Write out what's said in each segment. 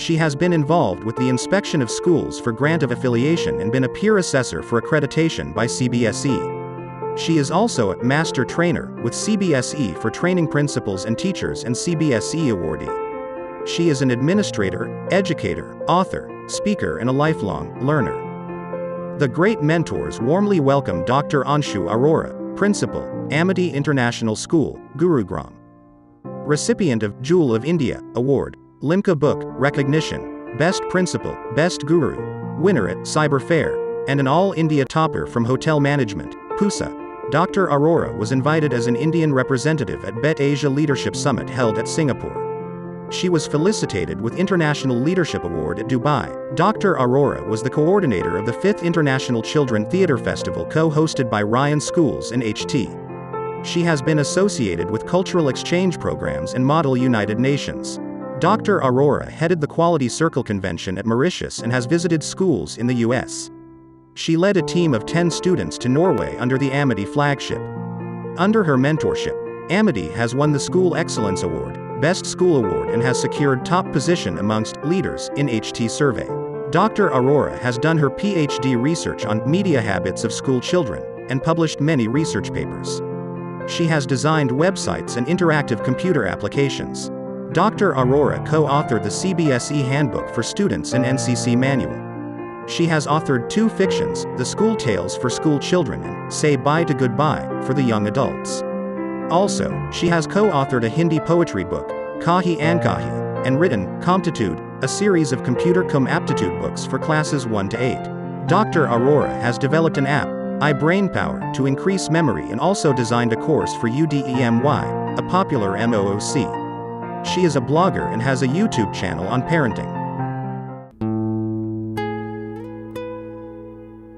She has been involved with the inspection of schools for grant of affiliation and been a peer assessor for accreditation by CBSE. She is also a master trainer with CBSE for training principals and teachers and CBSE awardee. She is an administrator, educator, author, speaker and a lifelong learner. The great mentors warmly welcome Dr. Anshu Arora, Principal, Amity International School, Gurugram. Recipient of Jewel of India Award, Limca Book Recognition, Best Principal, Best Guru, winner at Cyber Fair, and an All India topper from Hotel Management, PUSA. Dr. Arora was invited as an Indian representative at BET Asia Leadership Summit held at Singapore. She was felicitated with International Leadership Award at Dubai. Dr. Arora was the coordinator of the 5th International Children Theatre Festival co-hosted by Ryan Schools and HT. She has been associated with cultural exchange programs and Model United Nations. Dr. Arora headed the Quality Circle Convention at Mauritius and has visited schools in the US. She led a team of 10 students to Norway under the Amity flagship. Under her mentorship, Amity has won the School Excellence Award, Best School Award and has secured top position amongst leaders in HT survey. Dr. Arora has done her PhD research on media habits of school children and published many research papers. She has designed websites and interactive computer applications. Dr. Arora co-authored the CBSE Handbook for Students and NCC Manual. She has authored 2 fictions, The School Tales for School Children and Say Bye to Goodbye for the Young Adults. Also, she has co-authored a Hindi poetry book, Kahi Ankahi, and written Comptitude, a series of computer aptitude books for classes 1 to 8. Dr. Arora has developed an app, iBrainPower, to increase memory and also designed a course for UDEMY, a popular MOOC. She is a blogger and has a YouTube channel on parenting.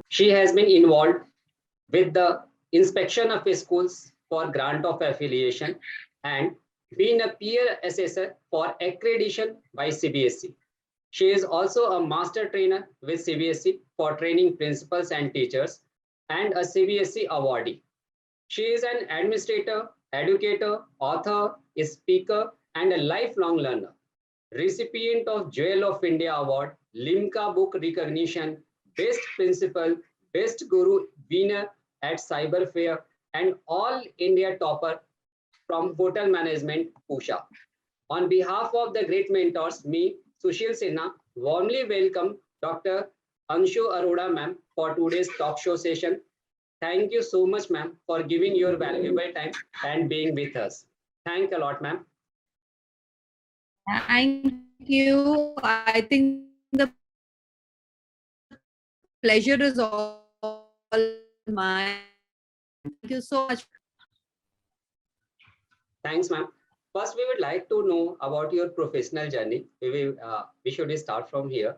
She has been involved with the inspection of schools for grant of affiliation and been a peer assessor for accreditation by CBSE. She is also a master trainer with CBSE for training principals and teachers and a CBSE awardee. She is an administrator, educator, author, a speaker, and a lifelong learner. Recipient of Jewel of India Award, Limca Book Recognition, Best Principal, Best Guru winner at Cyber Fair, and All India topper from Hotel Management, PUSA. On behalf of the great mentors, me, Sushil Sinha, warmly welcome Dr. Anshu Arora ma'am for today's talk show session. Thank you so much, ma'am, for giving your valuable time and being with us. Thank a lot, ma'am. Thank you. I think the pleasure is all mine. Thank you so much. Thanks, ma'am. First, we would like to know about your professional journey. We should start from here.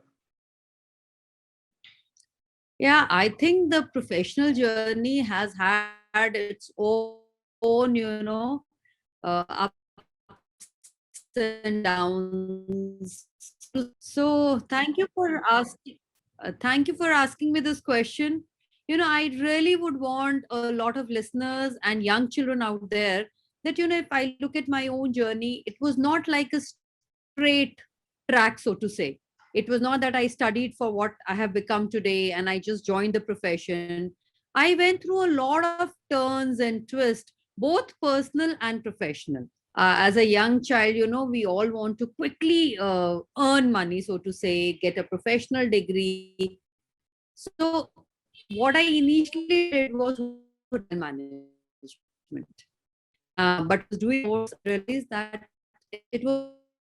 Yeah, I think the professional journey has had its own, ups and downs. So thank you for asking. Thank you for asking me this question. I really would want a lot of listeners and young children out there that, if I look at my own journey, it was not like a straight track, so to say. It was not that I studied for what I have become today and I just joined the profession. I went through a lot of turns and twists, both personal and professional. As a young child, we all want to quickly earn money, so to say, get a professional degree. So what I initially did was hotel management. But doing course, I realized that it was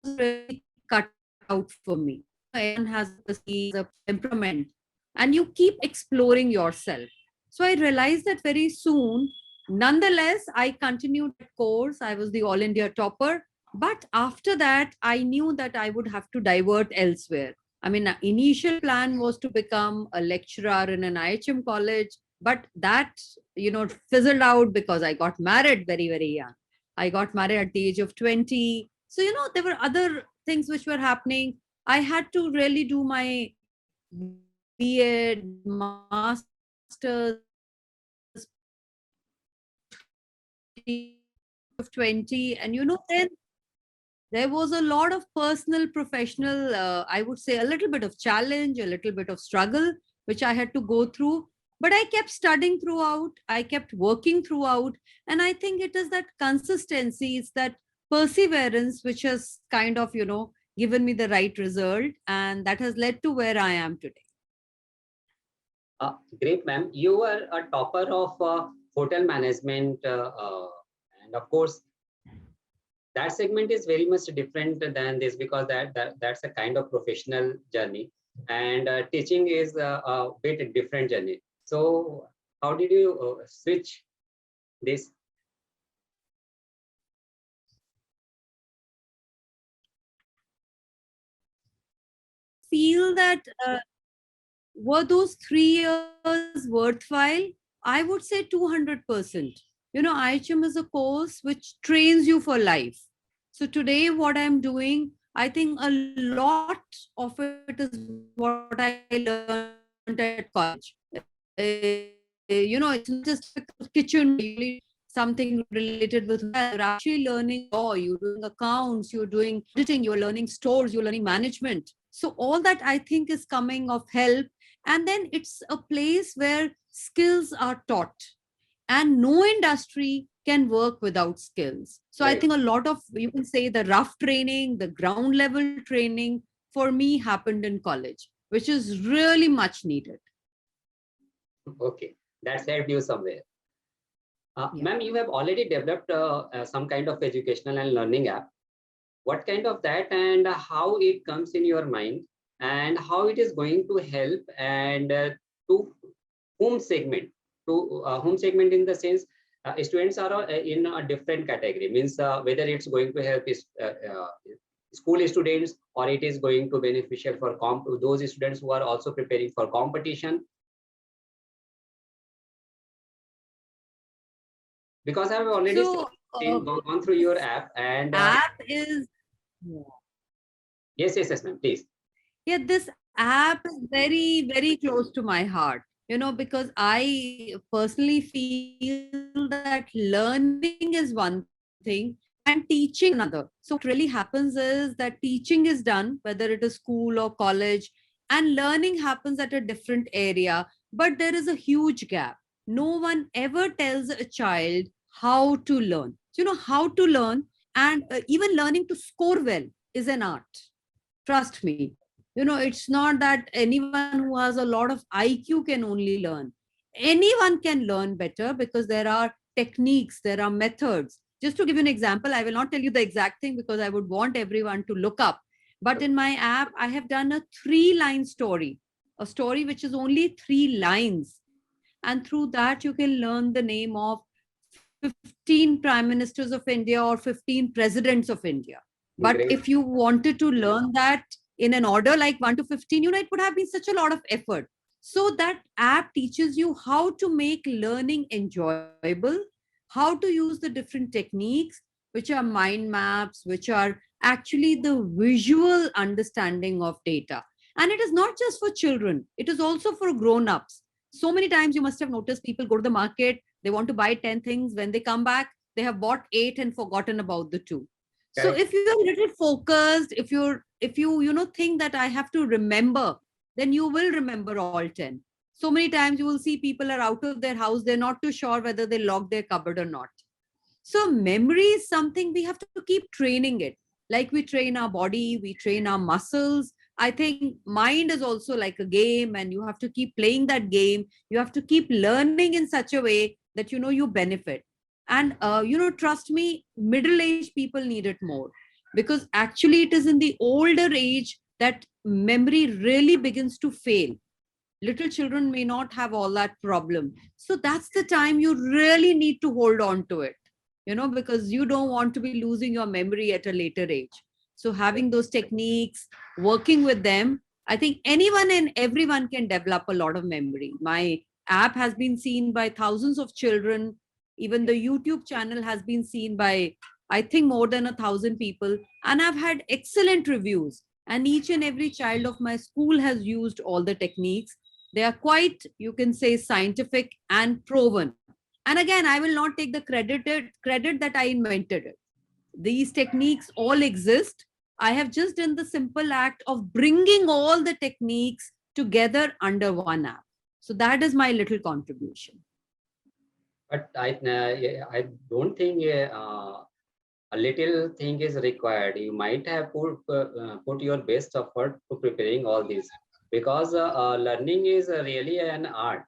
really cut out for me. Everyone has a temperament and you keep exploring yourself. So I realized that very soon. Nonetheless, I continued that course. I was the All India topper. But after that, I knew that I would have to divert elsewhere. I mean, initial plan was to become a lecturer in an IHM college, but that, fizzled out because I got married very, very young. I got married at the age of 20. So, there were other things which were happening. I had to really do my B.Ed, master's of 20, and then There was a lot of personal, professional, I would say a little bit of challenge, a little bit of struggle, which I had to go through. But I kept studying throughout, I kept working throughout. And I think it is that consistency, it's that perseverance, which has kind of, given me the right result. And that has led to where I am today. Great, ma'am. You were a topper of hotel management, and of course, that segment is very much different than this because that's a kind of professional journey, and teaching is a bit different journey. So, how did you switch this? Feel that were those 3 years worthwhile? I would say 200%. IHM is a course which trains you for life. So today, what I'm doing, I think a lot of it is what I learned at college. It's not just kitchen, something related with wealth. You're actually learning law, you're doing accounts, you're doing editing, you're learning stores, you're learning management. So all that I think is coming of help. And then it's a place where skills are taught, and no industry can work without skills. So I Right. think a lot of, you can say, the rough training, the ground level training for me happened in college, which is really much needed. Okay, that's helped you somewhere. Yeah. Ma'am, you have already developed some kind of educational and learning app. What kind of that, and how it comes in your mind, and how it is going to help, and to whom segment? To whom segment in the sense students are in a different category, means whether it's going to help is school students, or it is going to beneficial for those students who are also preparing for competition. Because I've already So gone through your app, and app is, yes, ma'am, please. yeah, this app is very, very close to my heart, because I personally feel that learning is one thing and teaching another. So what really happens is that teaching is done, whether it is school or college, and learning happens at a different area, but there is a huge gap. No one ever tells a child how to learn. So, how to learn, and even learning to score well is an art. Trust me. It's not that anyone who has a lot of IQ can only learn. Anyone can learn better because there are techniques, there are methods. Just to give you an example, I will not tell you the exact thing because I would want everyone to look up. But in my app, I have done a 3-line story, a story which is only 3 lines. And through that, you can learn the name of 15 prime ministers of India or 15 presidents of India. But Great. if you wanted to learn that in an order like 1 to 15, it would have been such a lot of effort. So that app teaches you how to make learning enjoyable, how to use the different techniques, which are mind maps, which are actually the visual understanding of data. And it is not just for children, it is also for grown-ups. So many times you must have noticed people go to the market, they want to buy 10 things. When they come back, they have bought 8 and forgotten about the 2. So Correct. if you're a little focused, if you think that I have to remember, then you will remember all 10. So many times you will see people are out of their house, they're not too sure whether they locked their cupboard or not. So memory is something we have to keep training it. Like we train our body, we train our muscles. I think mind is also like a game, and you have to keep playing that game. You have to keep learning in such a way that you benefit. And trust me, middle-aged people need it more, because actually it is in the older age that memory really begins to fail. Little children may not have all that problem. So that's the time you really need to hold on to it, because you don't want to be losing your memory at a later age. So having those techniques, working with them, I think anyone and everyone can develop a lot of memory. My app has been seen by thousands of children. Even the YouTube channel has been seen by, I think, more than 1,000 people. And I've had excellent reviews. And each and every child of my school has used all the techniques. They are quite, you can say, scientific and proven. And again, I will not take the credit that I invented it. These techniques all exist. I have just done the simple act of bringing all the techniques together under one app. So that is my little contribution. But yeah, I don't think a little thing is required. You might have put your best effort to preparing all this, because learning is really an art.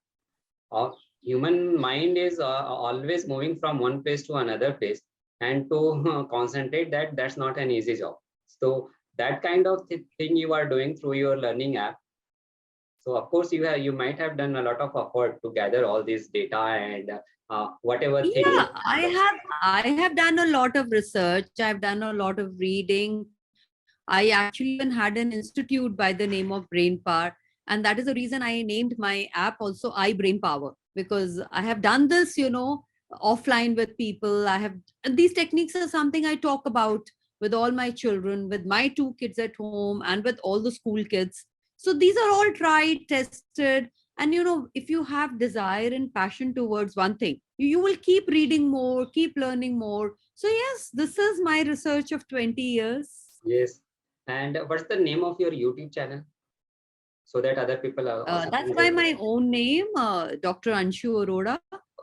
Human mind is always moving from one place to another place, and to concentrate that's not an easy job. So that kind of thing you are doing through your learning app. So of course you might have done a lot of effort to gather all this data and whatever thing. Yeah, I have done a lot of research. I've done a lot of reading. I actually even had an institute by the name of Brain Power, and that is the reason I named my app also iBrain Power, because I have done this, offline with people. These techniques are something I talk about with all my children, with my 2 kids at home, and with all the school kids. So these are all tried, tested, and if you have desire and passion towards one thing, you will keep reading more, keep learning more. So yes, this is my research of 20 years. Yes. And what's the name of your YouTube channel, so that other people are also That's by my own name, Dr. Anshu Arora.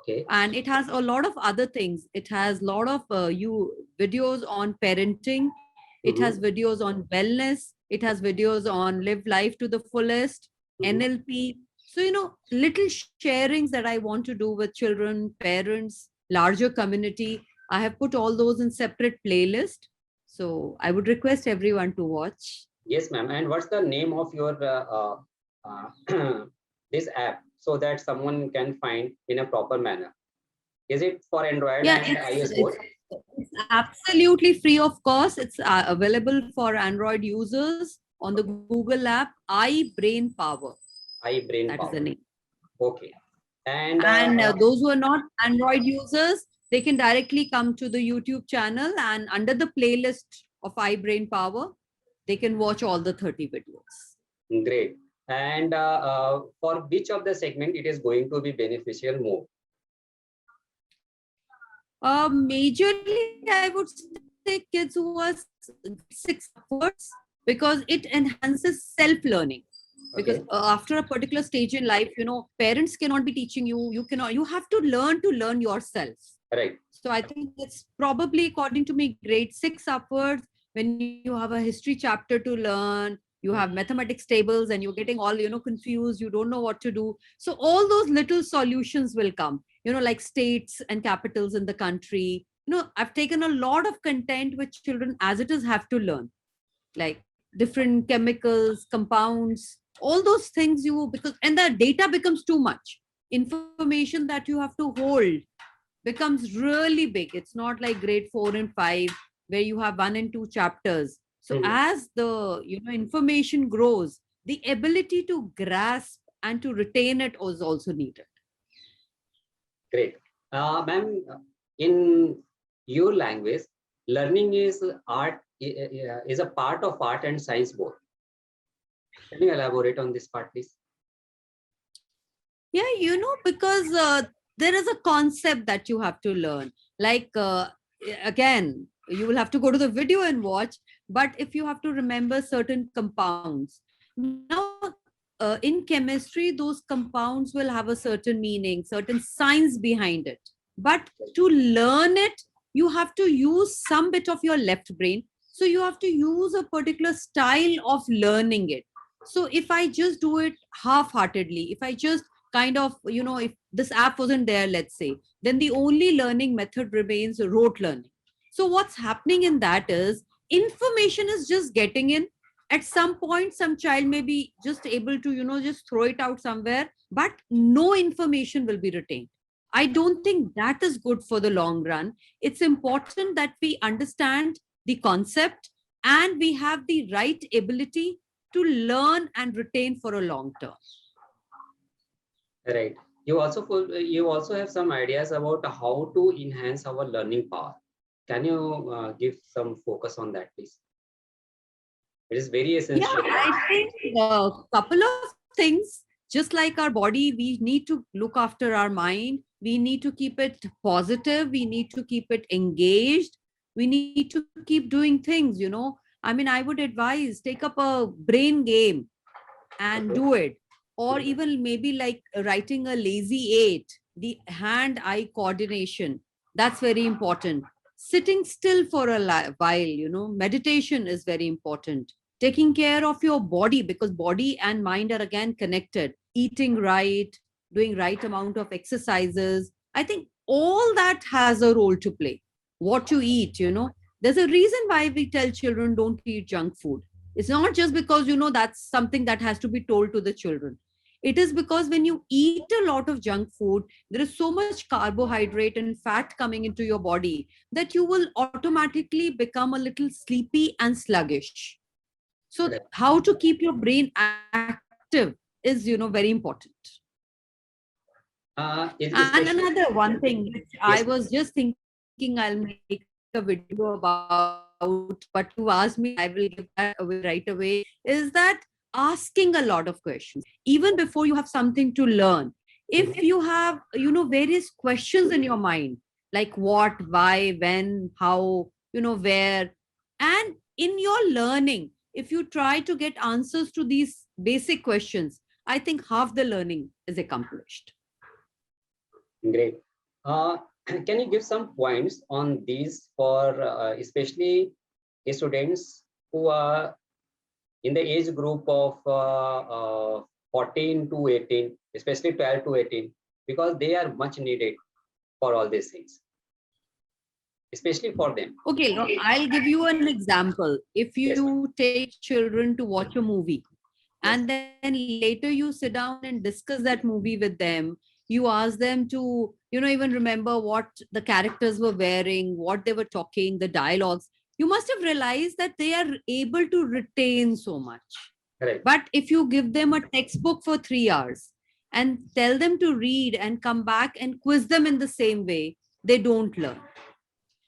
okay. And it has a lot of other things. It has a lot of videos on parenting. It has videos on wellness. It has videos on live life to the fullest, NLP. So, little sharings that I want to do with children, parents, larger community. I have put all those in separate playlist. So I would request everyone to watch. Yes, ma'am. And what's the name of your this app, so that someone can find in a proper manner? Is it for Android Yeah, and iOS both? it's absolutely free of cost. It's available for Android users on the Google app, iBrain Power. iBrain That Power. is the name. Okay. And Those who are not Android users, they can directly come to the YouTube channel, and under the playlist of iBrain Power, they can watch all the 30 videos. great. And for which of the segment it is going to be beneficial more? Majorly, I would say kids who are 6 upwards, because it enhances self-learning. Because after a particular stage in life, parents cannot be teaching you. You have to learn yourself. Right. So I think it's probably, according to me, grade 6 upwards, when you have a history chapter to learn, you have mathematics tables, and you're getting all, confused, you don't know what to do. So all those little solutions will come, like states and capitals in the country. I've taken a lot of content which children as it is have to learn, like different chemicals, compounds, all those things and the data becomes too much. Information that you have to hold becomes really big. It's not like grade 4 and 5 where you have 1 and 2 chapters. So as the information grows, the ability to grasp and to retain it is also needed. Great. Ma'am, in your language, learning is art, is a part of art and science both. Can you elaborate on this part, please? Yeah, because there is a concept that you have to learn. Like, again, you will have to go to the video and watch, but if you have to remember certain compounds. Now, in chemistry, those compounds will have a certain meaning, certain science behind it. But to learn it, you have to use some bit of your left brain. So you have to use a particular style of learning it. So if I just do it half-heartedly, if I just kind of, if this app wasn't there, let's say, then the only learning method remains rote learning. So what's happening in that is information is just getting in. At some point, some child may be just able to, just throw it out somewhere, but no information will be retained. I don't think that is good for the long run. It's important that we understand the concept and we have the right ability to learn and retain for a long term. Right. You also have some ideas about how to enhance our learning power. Can you give some focus on that, please? It is very essential. Yeah, I think a couple of things. Just like our body, we need to look after our mind. We need to keep it positive. We need to keep it engaged. We need to keep doing things, you know. I mean, I would advise take up a brain game and do it. Or even maybe like writing a lazy eight, the hand eye coordination. That's very important. Sitting still for a while, you know, meditation is very important. Taking care of your body, because body and mind are again connected. Eating right, doing right amount of exercises. I think all that has a role to play. What you eat, you know, there's a reason why we tell children don't eat junk food. It's not just because, you know, that's something that has to be told to the children. It is because when you eat a lot of junk food, there is so much carbohydrate and fat coming into your body that you will automatically become a little sleepy and sluggish. So Correct. how to keep your brain active is, you know, very important. And Especially, another one thing which I yes, was just thinking I'll make a video about, but you asked me, so I will give that away right away, is that asking a lot of questions, even before you have something to learn. If you have, you know, various questions in your mind, like what, why, when, how, you know, where, and in your learning, if you try to get answers to these basic questions, I think half the learning is accomplished. great. Uh, can you give some points on these for especially students who are in the age group of 14 to 18, especially 12 to 18, because they are much needed for all these things, especially for them. Okay, no, I'll give you an example. If Yes, ma'am. you take children to watch a movie Yes, and then later you sit down and discuss that movie with them, you ask them to, you know, even remember what the characters were wearing, what they were talking, the dialogues, you must have realized that they are able to retain so much. correct. But if you give them a textbook for 3 hours and tell them to read and come back and quiz them in the same way, they don't learn.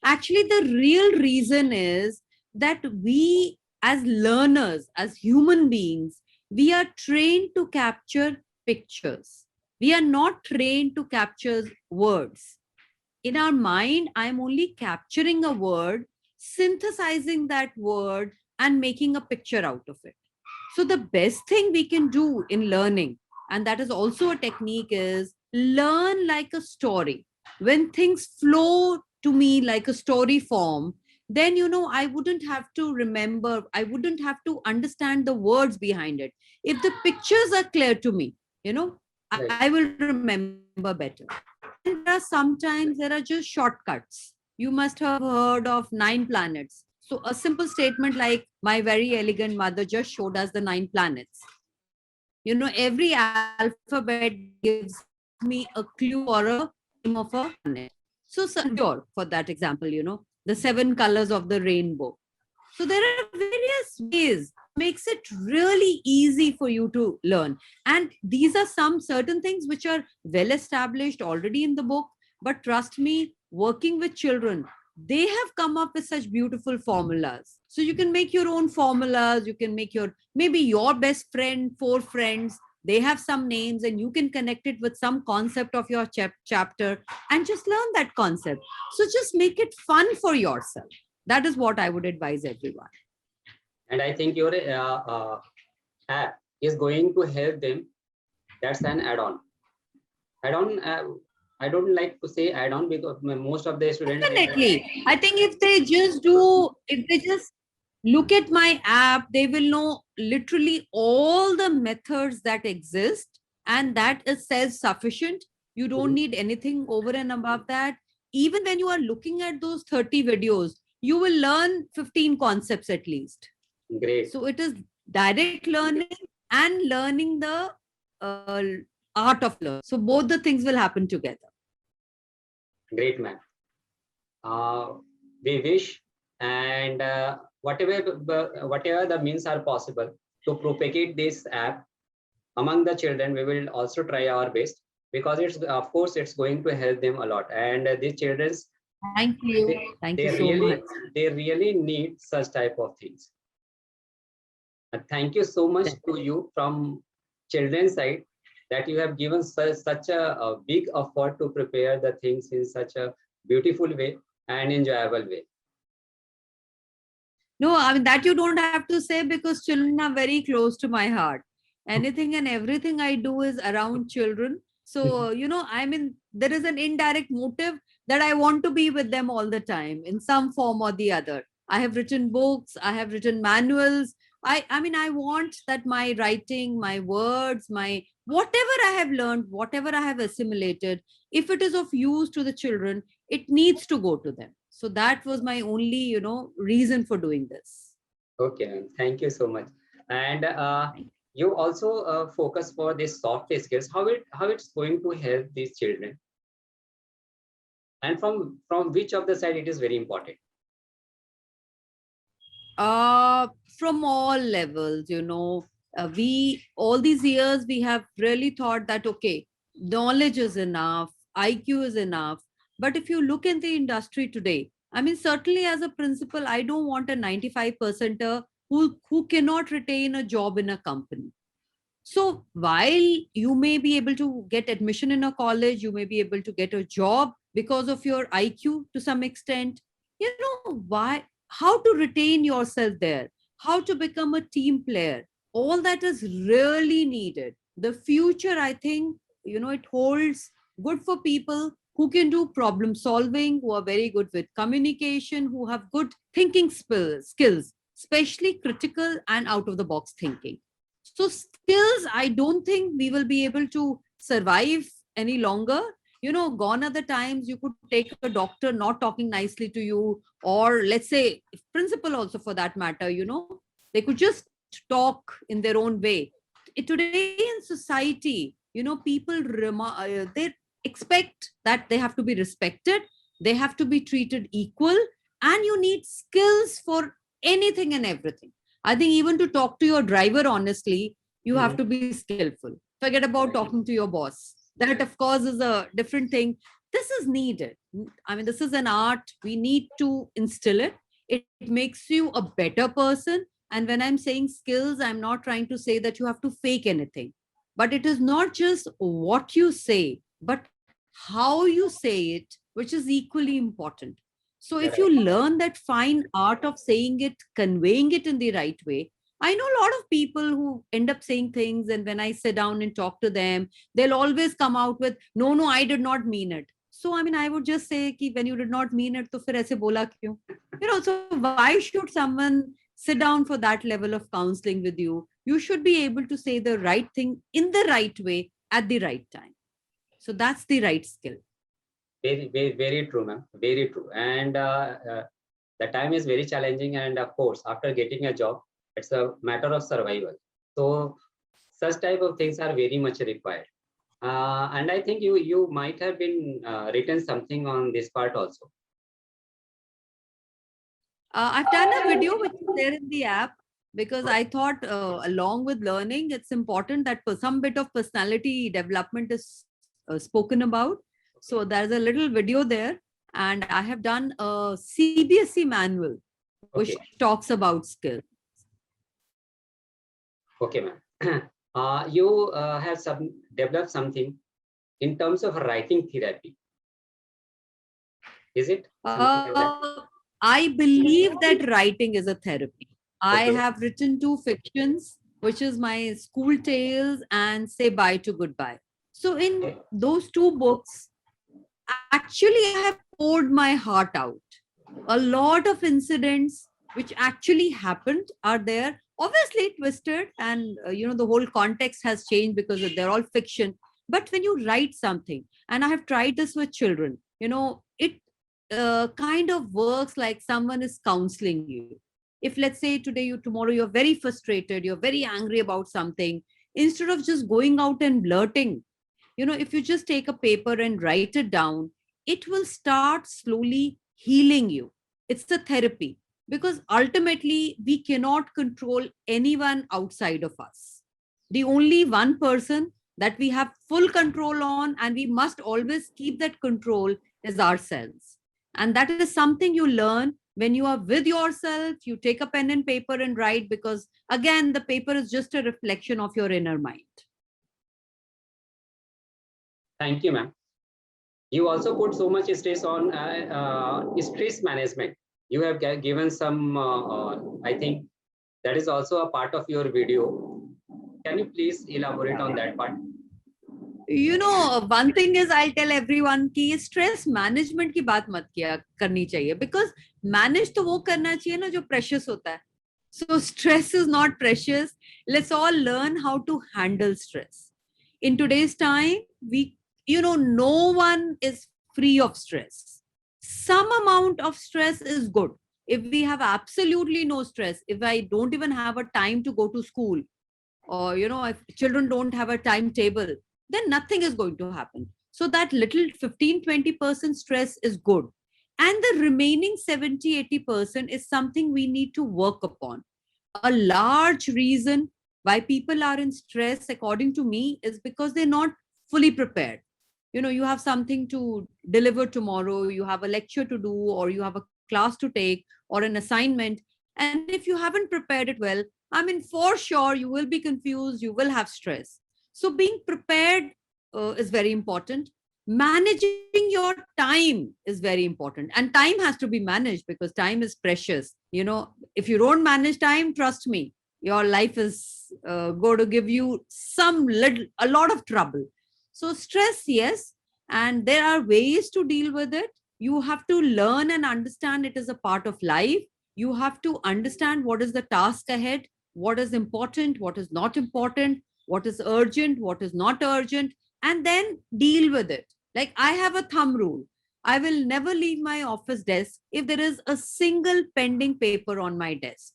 Actually, the real reason is that we, as learners, as human beings, we are trained to capture pictures. We are not trained to capture words. In our mind, I'm only capturing a word, synthesizing that word, and making a picture out of it. So, the best thing we can do in learning, and that is also a technique, is learn like a story. When things flow to me like a story form, then, you know, I wouldn't have to remember, I wouldn't have to understand the words behind it. If the pictures are clear to me, you know, Right. I will remember better. And there are sometimes there are just shortcuts. You must have heard of 9 planets. So a simple statement like my very elegant mother just showed us the 9 planets. You know, every alphabet gives me a clue or a name of a planet. So secure for that example, you know, the 7 colors of the rainbow. So there are various ways which makes it really easy for you to learn. And these are some certain things which are well established already in the book. But trust me, working with children, they have come up with such beautiful formulas. So you can make your own formulas. You can make your, maybe your best friend, 4 friends, they have some names and you can connect it with some concept of your chapter and just learn that concept. So just make it fun for yourself. That is what I would advise everyone. And I think your app is going to help them. That's an add-on. Add-on. I don't like to say add-on because most of the students will. Definitely. I think if they just do, if they just look at my app, they will know literally all the methods that exist, and that is self-sufficient. You don't Mhm. need anything over and above that. Even when you are looking at those 30 videos, you will learn 15 concepts at least. Great, So it is direct learning and learning the uh, art of learning. So both the things will happen together. great, man. We wish and whatever the means are possible to propagate this app among the children. We will also try our best because it's of course it's going to help them a lot. And these children's Thank you. they, Thank you they so much. really they really need such type of things. Thank you so much to you from children's side that you have given such a big effort to prepare the things in such a beautiful way and enjoyable way. No, I mean, that you don't have to say because children are very close to my heart. Anything and everything I do is around children. So, I mean, there is an indirect motive that I want to be with them all the time in some form or the other. I have written books, I have written manuals. I mean, I want that my writing, my words, my whatever I have learned, whatever I have assimilated, if it is of use to the children, it needs to go to them. So that was my only, reason for doing this. Okay, ma'am. Thank you so much. And you also focus for this soft skills. How it's going to help these children, and from which of the side it is very important. uh from all levels, we all these years we have really thought that okay, knowledge is enough, IQ is enough. But if you look in the industry today, I mean, certainly as a principal, I don't want a 95 percenter who cannot retain a job in a company. So while you may be able to get admission in a college, you may be able to get a job because of your IQ to some extent. Why? How to retain yourself there? How to become a team player? All that is really needed. The future, I think, it holds good for people who can do problem solving, who are very good with communication, who have good thinking skills, especially critical and out of the box thinking. So skills, I don't think we will be able to survive any longer. Gone are the times you could take a doctor not talking nicely to you, or let's say principal also for that matter, they could just talk in their own way. Today in society, people they expect that they have to be respected, they have to be treated equal, and you need skills for anything and everything. I think even to talk to your driver honestly, you have Mhm. to be skillful. Forget about talking to your boss. That, of course, is a different thing. This is needed. I mean, this is an art. We need to instill it. It makes you a better person. And when I'm saying skills, I'm not trying to say that you have to fake anything. But it is not just what you say, but how you say it, which is equally important. So if you Correct. learn that fine art of saying it, conveying it in the right way, I know a lot of people who end up saying things, and when I sit down and talk to them, they'll always come out with, no, no, I did not mean it. So, I mean, I would just say, ki, when you did not mean it, to fir aise bola kyun? So why should someone sit down for that level of counseling with you? You should be able to say the right thing in the right way at the right time. So that's the right skill. Very true, ma'am. Very true. And the time is very challenging. And of course, after getting a job, it's a matter of survival. So such type of things are very much required. And I think you might have been written something on this part also. I've done a video which is there in the app because I thought, along with learning, it's important that for some bit of personality development is spoken about. So there's a little video there, and I have done a CBSE manual which Okay. talks about skills. Okay, ma'am. You have developed something in terms of writing therapy. Is it something like that? I believe that writing is a therapy. I Okay. have written two fictions, which is my School Tales and Say Bye to Goodbye. So in Okay. those two books, actually I have poured my heart out. A lot of incidents which actually happened are there, obviously twisted, and the whole context has changed because they're all fiction. But when you write something, and I have tried this with children, it kind of works like someone is counseling you. If, let's say, tomorrow you're very frustrated, you're very angry about something, instead of just going out and blurting, if you just take a paper and write it down, it will start slowly healing you. It's a therapy, because ultimately we cannot control anyone outside of us. The only one person that we have full control on, and we must always keep that control, is ourselves. And that is something you learn when you are with yourself. You take a pen and paper and write, because again, the paper is just a reflection of your inner mind. Thank you, ma'am. You also put so much stress on stress management. you have given some, I think that is also a part of your video. Can you please elaborate on that part? One thing is I'll tell everyone कि stress management की बात मत किया करनी चाहिए, because manage तो वो करना चाहिए ना जो precious होता है. So stress is not precious. Let's all learn how to handle stress. In today's time, no one is free of stress. Some amount of stress is good. If we have absolutely no stress, if I don't even have a time to go to school, or if children don't have a timetable, then nothing is going to happen. So that little 15-20% stress is good, and the remaining 70-80% is something we need to work upon. A large reason why people are in stress, according to me, is because they're not fully prepared. You have something to deliver tomorrow, you have a lecture to do, or you have a class to take, or an assignment, and if you haven't prepared it well, I mean, for sure, you will be confused, you will have stress. So being prepared is very important. Managing your time is very important. And time has to be managed because time is precious. If you don't manage time, trust me, your life is going to give you a lot of trouble. So stress, yes. And there are ways to deal with it. You have to learn and understand it is a part of life. You have to understand what is the task ahead, what is important, what is not important, what is urgent, what is not urgent, and then deal with it. Like I have a thumb rule. I will never leave my office desk if there is a single pending paper on my desk.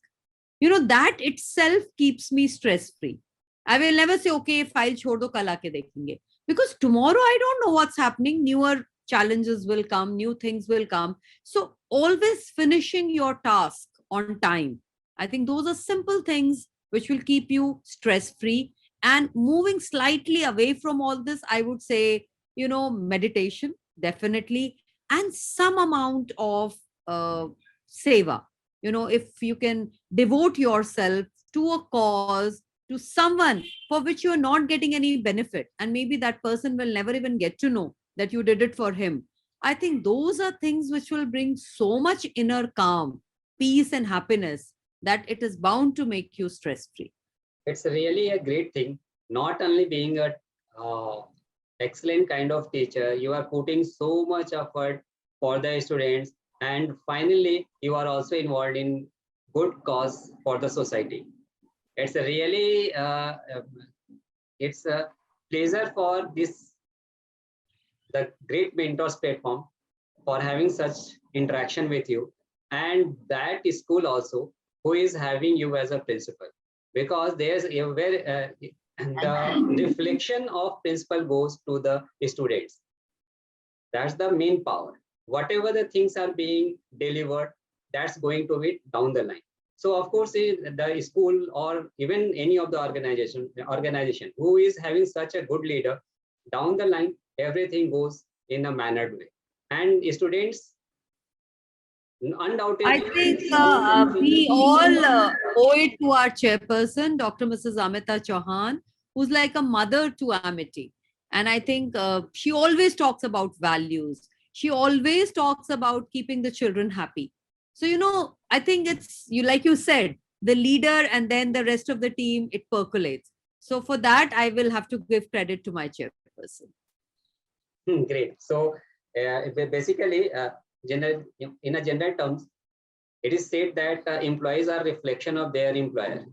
That itself keeps me stress free. I will never say, okay, file chhod do, kal aake dekhenge. Because tomorrow I don't know what's happening. Newer challenges will come, new things will come. So always finishing your task on time. I think those are simple things which will keep you stress free. And moving slightly away from all this, I would say, meditation, definitely, and some amount of seva. If you can devote yourself to a cause, to someone for which you are not getting any benefit, and maybe that person will never even get to know that you did it for him. I think those are things which will bring so much inner calm, peace, and happiness that it is bound to make you stress free. It's really a great thing. Not only being a excellent kind of teacher, you are putting so much effort for the students, and finally you are also involved in good cause for the society. It's a really it's a pleasure for the Great Mentors platform for having such interaction with you, and that school also who is having you as a principal, because there's a very the reflection of principal goes to the students. That's the main power. Whatever the things are being delivered, that's going to be down the line. So of course, the school or even any of the organization who is having such a good leader, down the line, everything goes in a mannered way. And students, undoubtedly, I think we all owe it to our chairperson, Dr. Mrs. Amita Chauhan, who's like a mother to Amity. And I think she always talks about values. She always talks about keeping the children happy. So, I think it's, like you said, the leader and then the rest of the team, it percolates. So for that, I will have to give credit to my chairperson. Great. So basically, in a general terms, it is said that employees are reflection of their employer.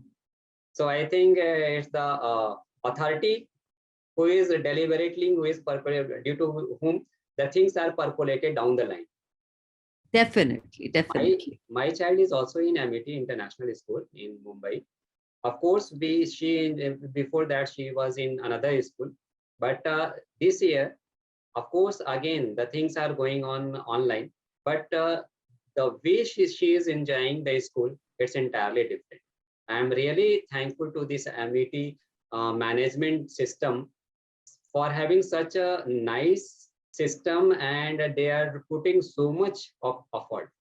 So I think it's the authority who is deliberating, who is due to whom the things are percolated down the line. Definitely. My child is also in Amity International School in Mumbai. Of course, before that she was in another school, but this year, of course, again the things are going on online, but the way she is enjoying the school, it's entirely different. I am really thankful to this Amity management system for having such a nice system, and they are putting so much of effort.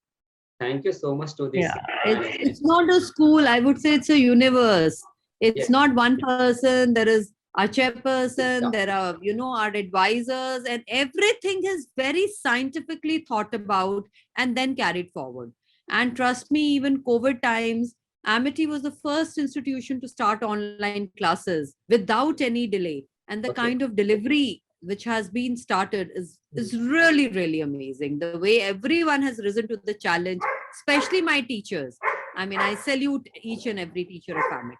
Thank you so much to this. Yeah, it's not a school. I would say it's a universe. It's not one person. There is a chairperson. There are, our advisors, and everything is very scientifically thought about and then carried forward. And trust me, even COVID times, Amity was the first institution to start online classes without any delay. And the Okay. kind of delivery which has been started is really, really amazing. The way everyone has risen to the challenge, especially my teachers. I mean, I salute each and every teacher of Amity.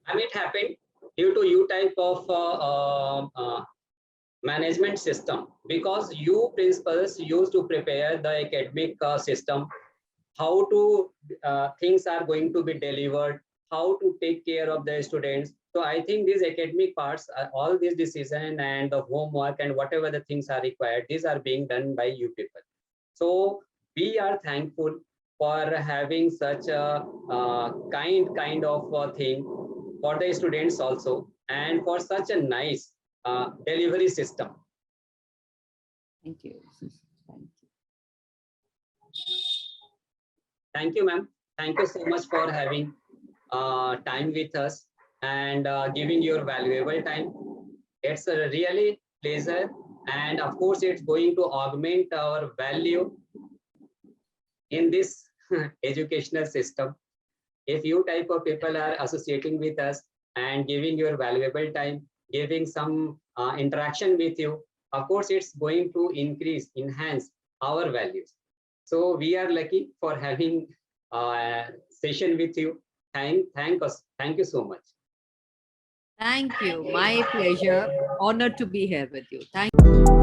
And it happened due to you type of management system, because you principals used to prepare the academic system, how to things are going to be delivered, how to take care of the students. So I think these academic parts, all this decision and the homework and whatever the things are required, these are being done by you people. So we are thankful for having such a kind of thing for the students also, and for such a nice delivery system. Thank you. Thank you. Thank you, ma'am. Thank you so much for having time with us and giving your valuable time. It's a really pleasure, and of course, it's going to augment our value in this educational system. If you type of people are associating with us and giving your valuable time, giving some interaction with you, of course, it's going to increase, enhance our values. So we are lucky for having a session with you. Thank you so much. Thank you. My pleasure. Honored to be here with you. Thank you.